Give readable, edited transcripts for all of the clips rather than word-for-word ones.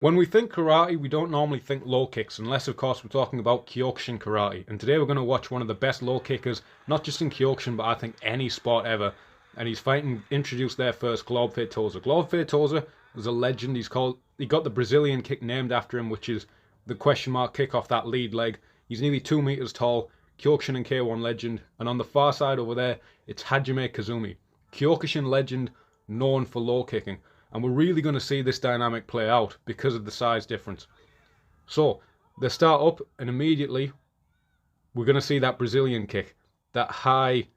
When we think karate, we don't normally think low kicks, unless of course we're talking about Kyokushin karate. And today we're going to watch one of the best low kickers, not just in Kyokushin, but I think any sport ever. And he's fighting, introduced there first, Glaube Feitosa. Glaube Feitosa was a legend. He got the Brazilian kick named after him, which is the question mark kick off that lead leg. He's nearly 2 meters tall, Kyokushin and K1 legend. And on the far side over there, it's Hajime Kazumi, Kyokushin legend, known for low kicking. And we're really going to see this dynamic play out because of the size difference. So, they start up and immediately we're going to see that Brazilian kick, that high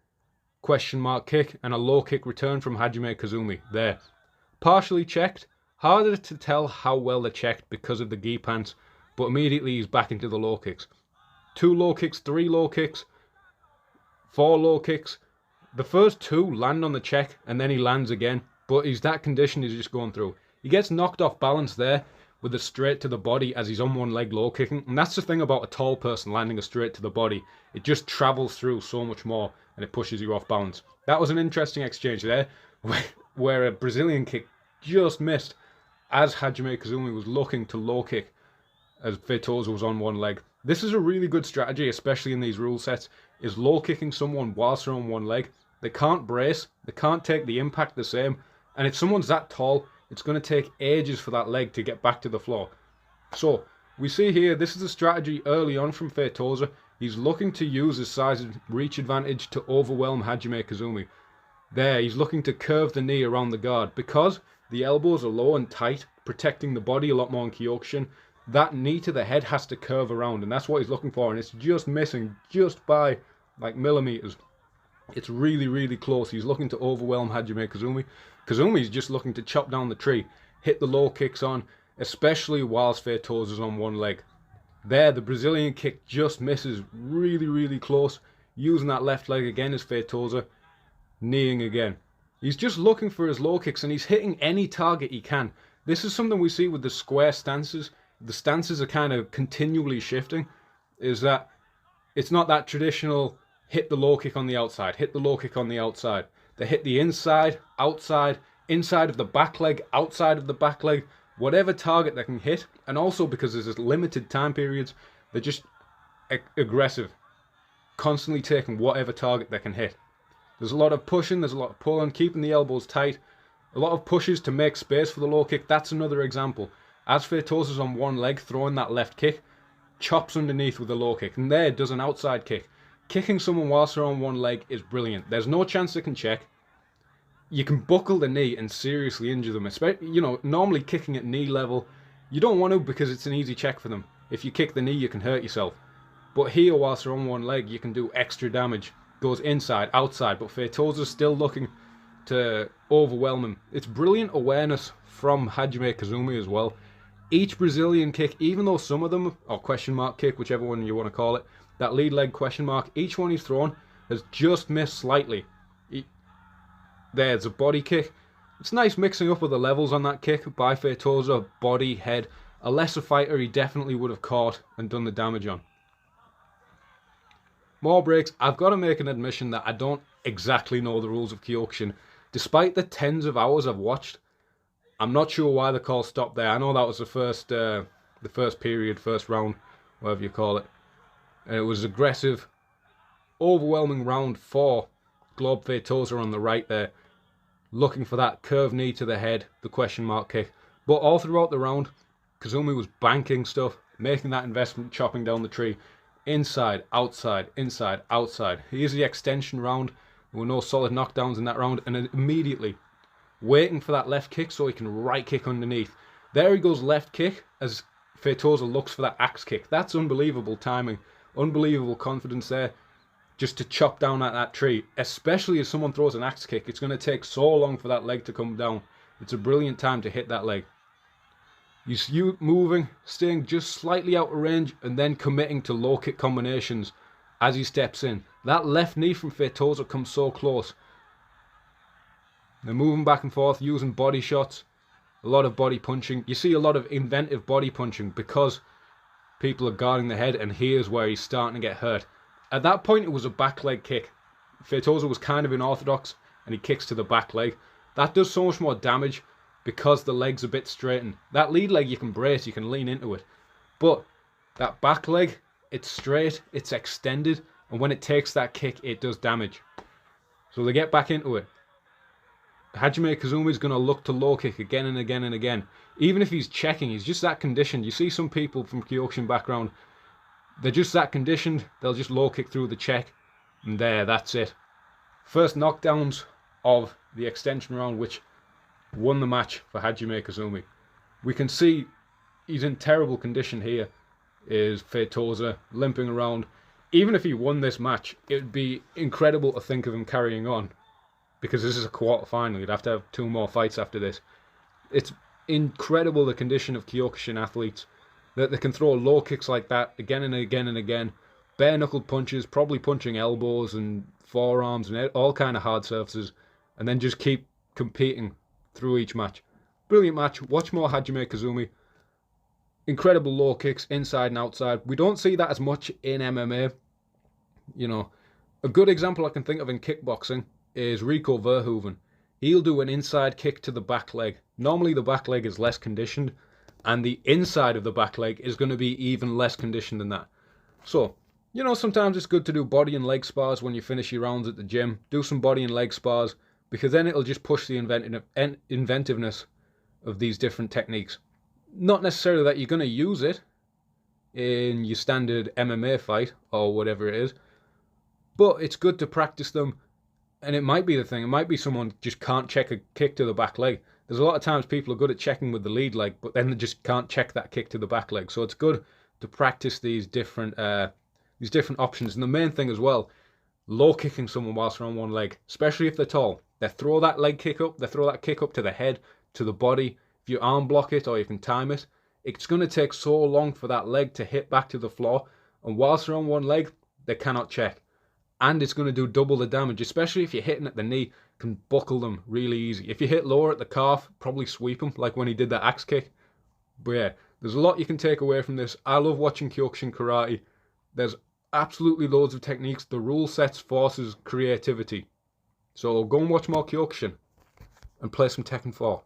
question mark kick and a low kick return from Hajime Kazumi there. Partially checked, harder to tell how well they're checked because of the gi pants, but immediately he's back into the low kicks. 2 low kicks, 3 low kicks, 4 low kicks. The first 2 land on the check and then he lands again. But he's that condition he's just going through. He gets knocked off balance there with a straight to the body as he's on one leg low kicking. And that's the thing about a tall person landing a straight to the body. It just travels through so much more and it pushes you off balance. That was an interesting exchange there where a Brazilian kick just missed as Hajime Kazumi was looking to low kick as Feitosa was on one leg. This is a really good strategy, especially in these rule sets, is low kicking someone whilst they're on one leg. They can't brace, they can't take the impact the same. And if someone's that tall, it's going to take ages for that leg to get back to the floor. So, we see here, this is a strategy early on from Feitosa. He's looking to use his size and reach advantage to overwhelm Hajime Kazumi. There, he's looking to curve the knee around the guard. Because the elbows are low and tight, protecting the body a lot more in Kyokushin, that knee to the head has to curve around. And that's what he's looking for. And it's just missing, just by like millimeters. It's really, really close. He's looking to overwhelm Hajime Kazumi. Kazumi's just looking to chop down the tree, hit the low kicks on, especially whilst Feitosa's on one leg. There, the Brazilian kick just misses, really, really close. Using that left leg again as Feitosa, kneeing again. He's just looking for his low kicks and he's hitting any target he can. This is something we see with the square stances. The stances are kind of continually shifting. Is that it's not that traditional hit the low kick on the outside, hit the low kick on the outside. They hit the inside, outside, inside of the back leg, outside of the back leg, whatever target they can hit. And also because there's limited time periods, they're just aggressive, constantly taking whatever target they can hit. There's a lot of pushing, there's a lot of pulling, keeping the elbows tight, a lot of pushes to make space for the low kick. That's another example. As Feitosa's on one leg, throwing that left kick, chops underneath with a low kick, and there does an outside kick. Kicking someone whilst they're on one leg is brilliant. There's no chance they can check. You can buckle the knee and seriously injure them. Especially, normally kicking at knee level, you don't want to because it's an easy check for them. If you kick the knee, you can hurt yourself. But here, whilst they're on one leg, you can do extra damage. Goes inside, outside, but Feitosa's still looking to overwhelm him. It's brilliant awareness from Hajime Kazumi as well. Each Brazilian kick, even though some of them, or question mark kick, whichever one you want to call it, that lead leg question mark, each one he's thrown has just missed slightly. There's a body kick. It's nice mixing up with the levels on that kick by Feitosa, body, head. A lesser fighter he definitely would have caught and done the damage on. More breaks. I've got to make an admission that I don't exactly know the rules of Kyokushin. Despite the tens of hours I've watched, I'm not sure why the call stopped there. I know that was the first period, first round, whatever you call it. And it was aggressive, overwhelming round for Glaube Feitosa on the right there. Looking for that curved knee to the head, the question mark kick. But all throughout the round, Kazumi was banking stuff, making that investment, chopping down the tree. Inside, outside, inside, outside. Here's the extension round. There were no solid knockdowns in that round. And immediately, waiting for that left kick so he can right kick underneath. There he goes left kick as Feitosa looks for that axe kick. That's unbelievable timing. Unbelievable confidence there, just to chop down at that tree. Especially if someone throws an axe kick, it's going to take so long for that leg to come down. It's a brilliant time to hit that leg. You moving, staying just slightly out of range, and then committing to low kick combinations as he steps in. That left knee from Feitosa comes so close. They're moving back and forth, using body shots, a lot of body punching. You see a lot of inventive body punching because people are guarding the head, and here's where he's starting to get hurt. At that point, it was a back leg kick. Feitosa was kind of unorthodox, and he kicks to the back leg. That does so much more damage. because the leg's a bit straightened. That lead leg you can brace, you can lean into it. But that back leg, it's straight, it's extended, and when it takes that kick, it does damage. So they get back into it. Hajime Kazumi is going to look to low kick again and again and again. Even if he's checking, he's just that conditioned. You see some people from Kyokushin background, they're just that conditioned. They'll just low kick through the check, and that's it. First knockdowns of the extension round, which won the match for Hajime Kazumi. We can see he's in terrible condition here. Is Feitosa limping around. Even if he won this match, it would be incredible to think of him carrying on, because this is a quarter-final. You'd have to have 2 more fights after this. It's incredible the condition of Kyokushin athletes, that they can throw low kicks like that again and again and again. Bare-knuckled punches, probably punching elbows and forearms and all kind of hard surfaces, and then just keep competing through each match. Brilliant match. Watch more Hajime Kazumi. Incredible low kicks inside and outside. We don't see that as much in MMA. You know, a good example I can think of in kickboxing is Rico Verhoeven. He'll do an inside kick to the back leg. Normally the back leg is less conditioned, and the inside of the back leg is going to be even less conditioned than that. So, you know, sometimes it's good to do body and leg spars when you finish your rounds at the gym. Do some body and leg spars, because then it'll just push the inventiveness of these different techniques. Not necessarily that you're going to use it in your standard MMA fight or whatever it is, but it's good to practice them. And it might be the thing, it might be someone just can't check a kick to the back leg. There's a lot of times people are good at checking with the lead leg, but then they just can't check that kick to the back leg. So it's good to practice these different options. And the main thing as well, low kicking someone whilst they're on one leg, especially if they're tall. They throw that leg kick up, they throw that kick up to the head, to the body. If you arm block it or you can time it, it's going to take so long for that leg to hit back to the floor. And whilst they're on one leg, they cannot check. And it's going to do double the damage, especially if you're hitting at the knee, can buckle them really easy. If you hit lower at the calf, probably sweep them, like when he did that axe kick. But yeah, there's a lot you can take away from this. I love watching Kyokushin karate. There's absolutely loads of techniques. The rule sets forces creativity. So go and watch more Kyokushin and play some Tekken 4.